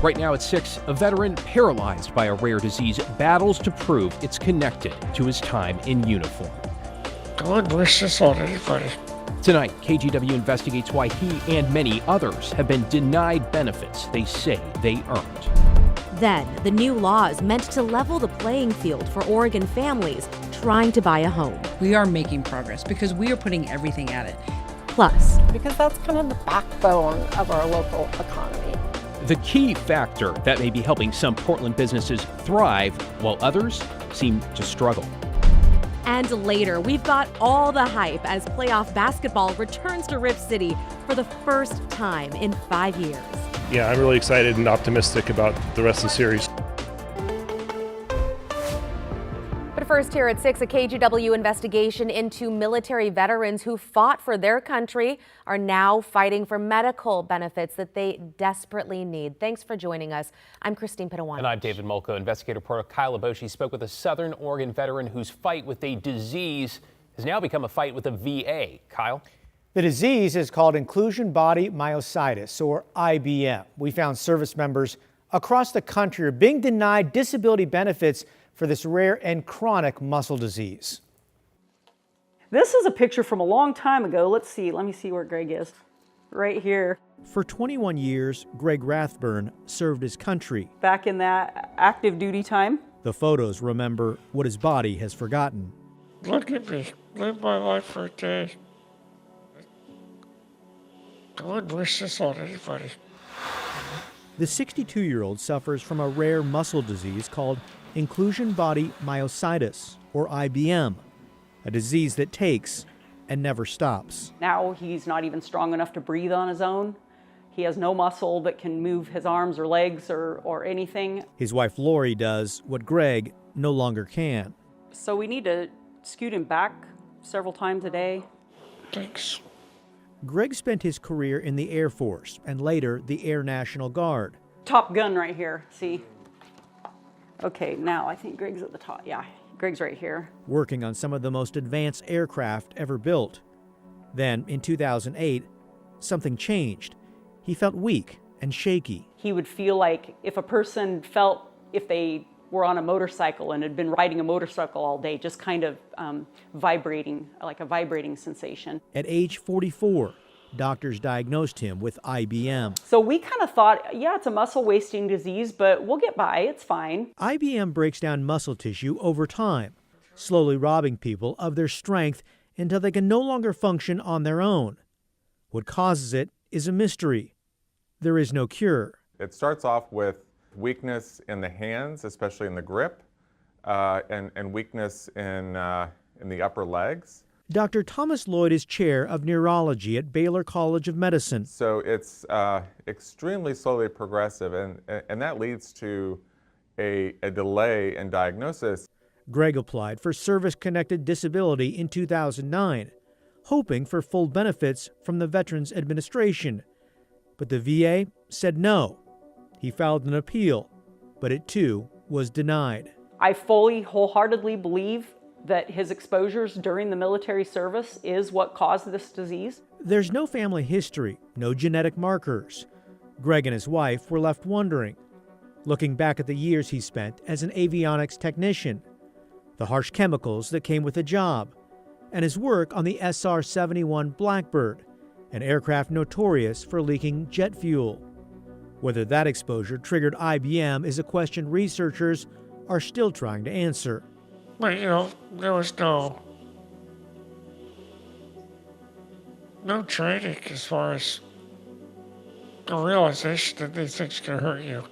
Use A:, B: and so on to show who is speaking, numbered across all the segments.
A: Right now at 6, a veteran paralyzed by a rare disease battles to prove it's connected to his time in uniform.
B: God wish this on anybody.
A: Tonight, KGW investigates why he and many others have been denied benefits they say they earned.
C: Then, the new laws meant to level the playing field for Oregon families trying to buy a home.
D: We are making progress because we are putting everything at it.
C: Plus,
E: because that's kind of the backbone of our local economy.
A: The key factor that may be helping some Portland businesses thrive while others seem to struggle.
C: And later, we've got all the hype as playoff basketball returns to Rip City for the first time in 5 years.
F: Yeah, I'm really excited and optimistic about the rest of the series.
G: But first, here at 6, a KGW investigation into military veterans who fought for their country are now fighting for medical benefits that they desperately need. Thanks for joining us. I'm Christine Pinawan.
A: And I'm David Molko. Investigator reporter Kyle Aboshi spoke with a Southern Oregon veteran whose fight with a disease has now become a fight with the VA. Kyle?
H: The disease is called inclusion body myositis, or IBM. We found service members across the country are being denied disability benefits for this rare and chronic muscle disease.
I: This is a picture from a long time ago. Let me see where Greg is. Right here.
H: For 21 years, Greg Rathburn served his country.
I: Back in that active duty time.
H: The photos remember what his body has forgotten.
B: Look at me. Live my life for a day. God wish this on anybody.
H: The 62-year-old suffers from a rare muscle disease called inclusion body myositis, or IBM, a disease that takes and never stops.
I: Now he's not even strong enough to breathe on his own. He has no muscle that can move his arms or legs or anything.
H: His wife Lori does what Greg no longer can.
I: So we need to scoot him back several times a day.
B: Thanks.
H: Greg spent his career in the Air Force and later the Air National Guard.
I: Top gun right here, see? Okay, now I think Greg's at the top. Yeah, Greg's right here.
H: Working on some of the most advanced aircraft ever built. Then, in 2008, something changed. He felt weak and shaky.
I: He would feel like if a person felt if they were on a motorcycle and had been riding a motorcycle all day, just kind of vibrating, like a vibrating sensation.
H: At age 44, doctors diagnosed him with IBM.
I: So we kind of thought, yeah, it's a muscle wasting disease, but we'll get by, it's fine.
H: IBM breaks down muscle tissue over time, slowly robbing people of their strength until they can no longer function on their own. What causes it is a mystery. There is no cure.
J: It starts off with weakness in the hands, especially in the grip, and weakness in the upper legs.
H: Dr. Thomas Lloyd is chair of neurology at Baylor College of Medicine.
J: So it's extremely slowly progressive, and that leads to a delay in diagnosis.
H: Greg applied for service-connected disability in 2009, hoping for full benefits from the Veterans Administration. But the VA said no. He filed an appeal, but it too was denied.
I: I fully, wholeheartedly believe that his exposures during the military service is what caused this disease.
H: There's no family history, no genetic markers. Greg and his wife were left wondering, looking back at the years he spent as an avionics technician, the harsh chemicals that came with the job, and his work on the SR-71 Blackbird, an aircraft notorious for leaking jet fuel. Whether that exposure triggered IBM is a question researchers are still trying to answer.
B: But, there was no training as far as the realization that these things can hurt you.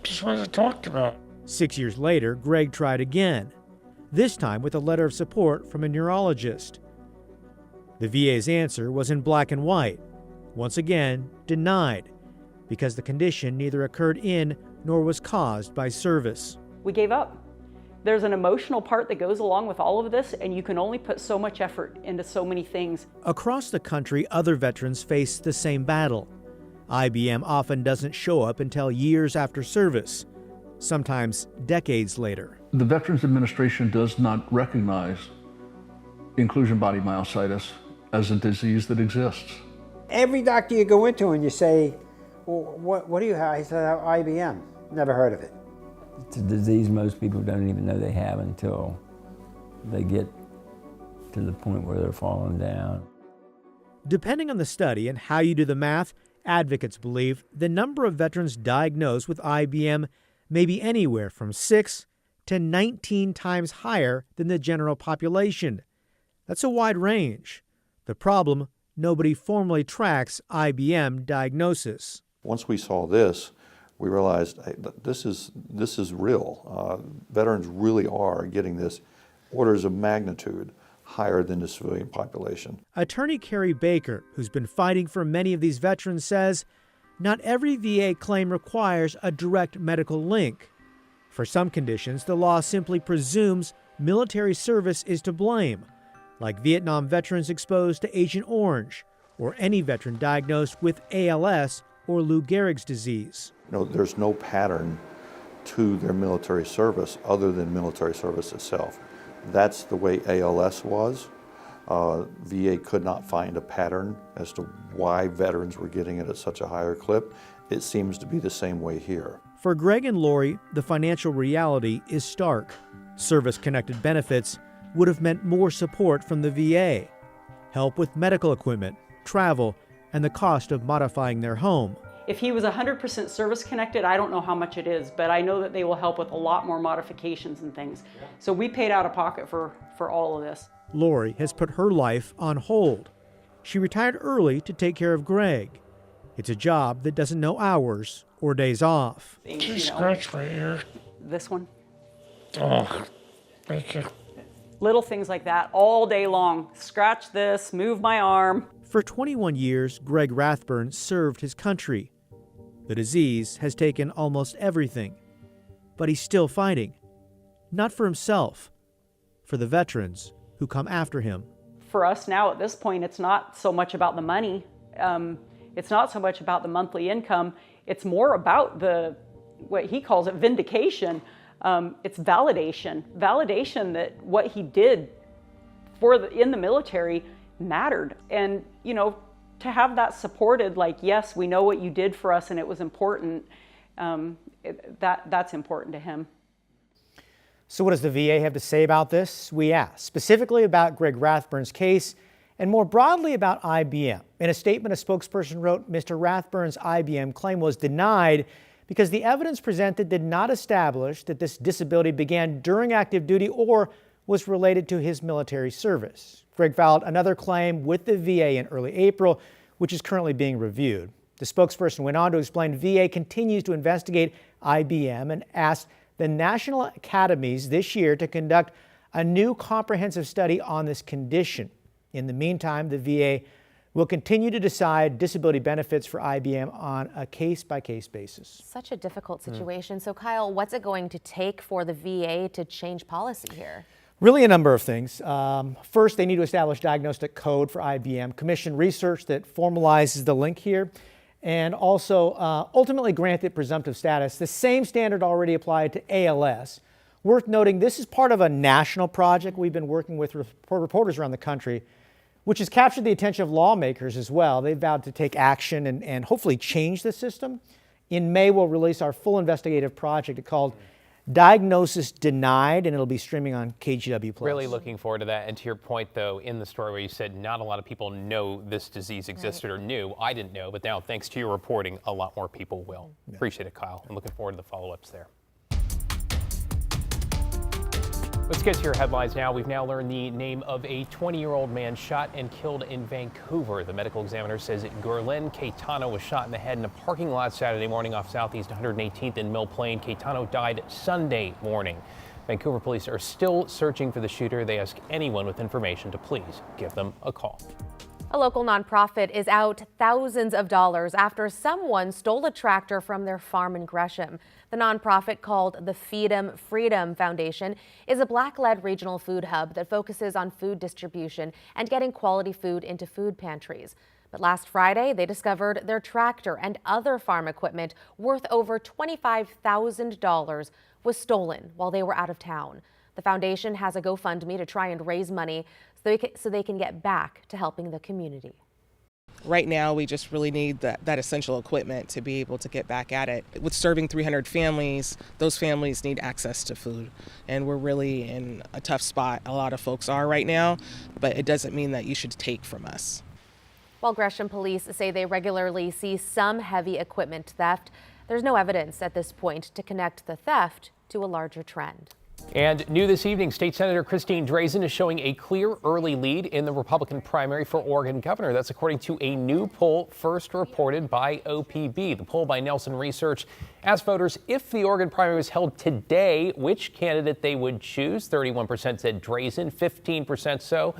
B: Just wasn't talked about.
H: 6 years later, Greg tried again, this time with a letter of support from a neurologist. The VA's answer was in black and white, once again denied, because the condition neither occurred in nor was caused by service.
I: We gave up. There's an emotional part that goes along with all of this, and you can only put so much effort into so many things.
H: Across the country, other veterans face the same battle. IBM often doesn't show up until years after service, sometimes decades later.
K: The Veterans Administration does not recognize inclusion body myositis as a disease that exists.
L: Every doctor you go into and you say, well, what do you have? He said, IBM. Never heard of it.
M: It's a disease most people don't even know they have until they get to the point where they're falling down.
H: Depending on the study and how you do the math, advocates believe the number of veterans diagnosed with IBM may be anywhere from 6 to 19 times higher than the general population. That's a wide range. The problem, nobody formally tracks IBM diagnosis.
N: Once we saw this, we realized, hey, this is real. Veterans really are getting this orders of magnitude higher than the civilian population.
H: Attorney Carrie Baker, who's been fighting for many of these veterans, says not every VA claim requires a direct medical link. For some conditions, the law simply presumes military service is to blame, like Vietnam veterans exposed to Agent Orange, or any veteran diagnosed with ALS or Lou Gehrig's disease.
N: There's no pattern to their military service other than military service itself. That's the way ALS was. VA could not find a pattern as to why veterans were getting it at such a higher clip. It seems to be the same way here.
H: For Greg and Lori, the financial reality is stark. Service-connected benefits would have meant more support from the VA, help with medical equipment, travel, and the cost of modifying their home.
I: If he was 100% service connected, I don't know how much it is, but I know that they will help with a lot more modifications and things. So we paid out of pocket for all of this.
H: Lori has put her life on hold. She retired early to take care of Greg. It's a job that doesn't know hours or days off.
B: Just scratch my ear.
I: This one.
B: Oh, thank you.
I: Little things like that all day long. Scratch this, move my arm.
H: For 21 years, Greg Rathburn served his country. The disease has taken almost everything, but he's still fighting. Not for himself, for the veterans who come after him.
I: For us now at this point, it's not so much about the money. It's not so much about the monthly income. It's more about what he calls it, vindication. It's validation. Validation that what he did in the military mattered. And, to have that supported, like, yes, we know what you did for us and it was important, that's important to him.
H: So what does the VA have to say about this? We asked, specifically about Greg Rathburn's case and more broadly about IBM. In a statement, a spokesperson wrote, Mr. Rathburn's IBM claim was denied because the evidence presented did not establish that this disability began during active duty or was related to his military service. Greg filed another claim with the VA in early April, which is currently being reviewed. The spokesperson went on to explain VA continues to investigate IBM and asked the National Academies this year to conduct a new comprehensive study on this condition. In the meantime, the VA will continue to decide disability benefits for IBM on a case-by-case basis.
G: Such a difficult situation. So, Kyle, what's it going to take for the VA to change policy here?
H: Really a number of things. First, they need to establish diagnostic code for IBM, commission research that formalizes the link here, and also ultimately grant it presumptive status, the same standard already applied to ALS. Worth noting, this is part of a national project we've been working with reporters around the country, which has captured the attention of lawmakers as well. They've vowed to take action and hopefully change the system. In May, we'll release our full investigative project called Diagnosis Denied, and it'll be streaming on KGW+.
A: Really looking forward to that. And to your point, though, in the story where you said not a lot of people know this disease existed or knew, I didn't know, but now thanks to your reporting, a lot more people will. Yeah. Appreciate it, Kyle. I'm looking forward to the follow-ups there. Let's get to your headlines now. We've now learned the name of a 20-year-old man shot and killed in Vancouver. The medical examiner says Gurlen Caetano was shot in the head in a parking lot Saturday morning off Southeast 118th and Mill Plain. Caetano died Sunday morning. Vancouver police are still searching for the shooter. They ask anyone with information to please give them a call.
G: A local nonprofit is out thousands of dollars after someone stole a tractor from their farm in Gresham. The nonprofit, called the Feed 'em Freedom Foundation, is a Black-led regional food hub that focuses on food distribution and getting quality food into food pantries. But last Friday, they discovered their tractor and other farm equipment worth over $25,000 was stolen while they were out of town. The foundation has a GoFundMe to try and raise money so they can get back to helping the community.
O: Right now, we just really need that essential equipment to be able to get back at it. With serving 300 families, those families need access to food. And we're really in a tough spot. A lot of folks are right now, but it doesn't mean that you should take from us.
G: While Gresham police say they regularly see some heavy equipment theft, there's no evidence at this point to connect the theft to a larger trend.
A: And new this evening, State Senator Christine Drazan is showing a clear early lead in the Republican primary for Oregon governor. That's according to a new poll first reported by OPB. The poll by Nelson Research asked voters if the Oregon primary was held today, which candidate they would choose. 31% said Drazan, 15% so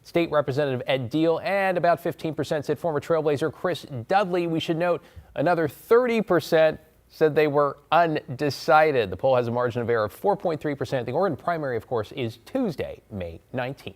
A: State Representative Ed Deal, and about 15% said former Trailblazer Chris Dudley. We should note another 30% said they were undecided. The poll has a margin of error of 4.3%. The Oregon primary, of course, is Tuesday, May 19th.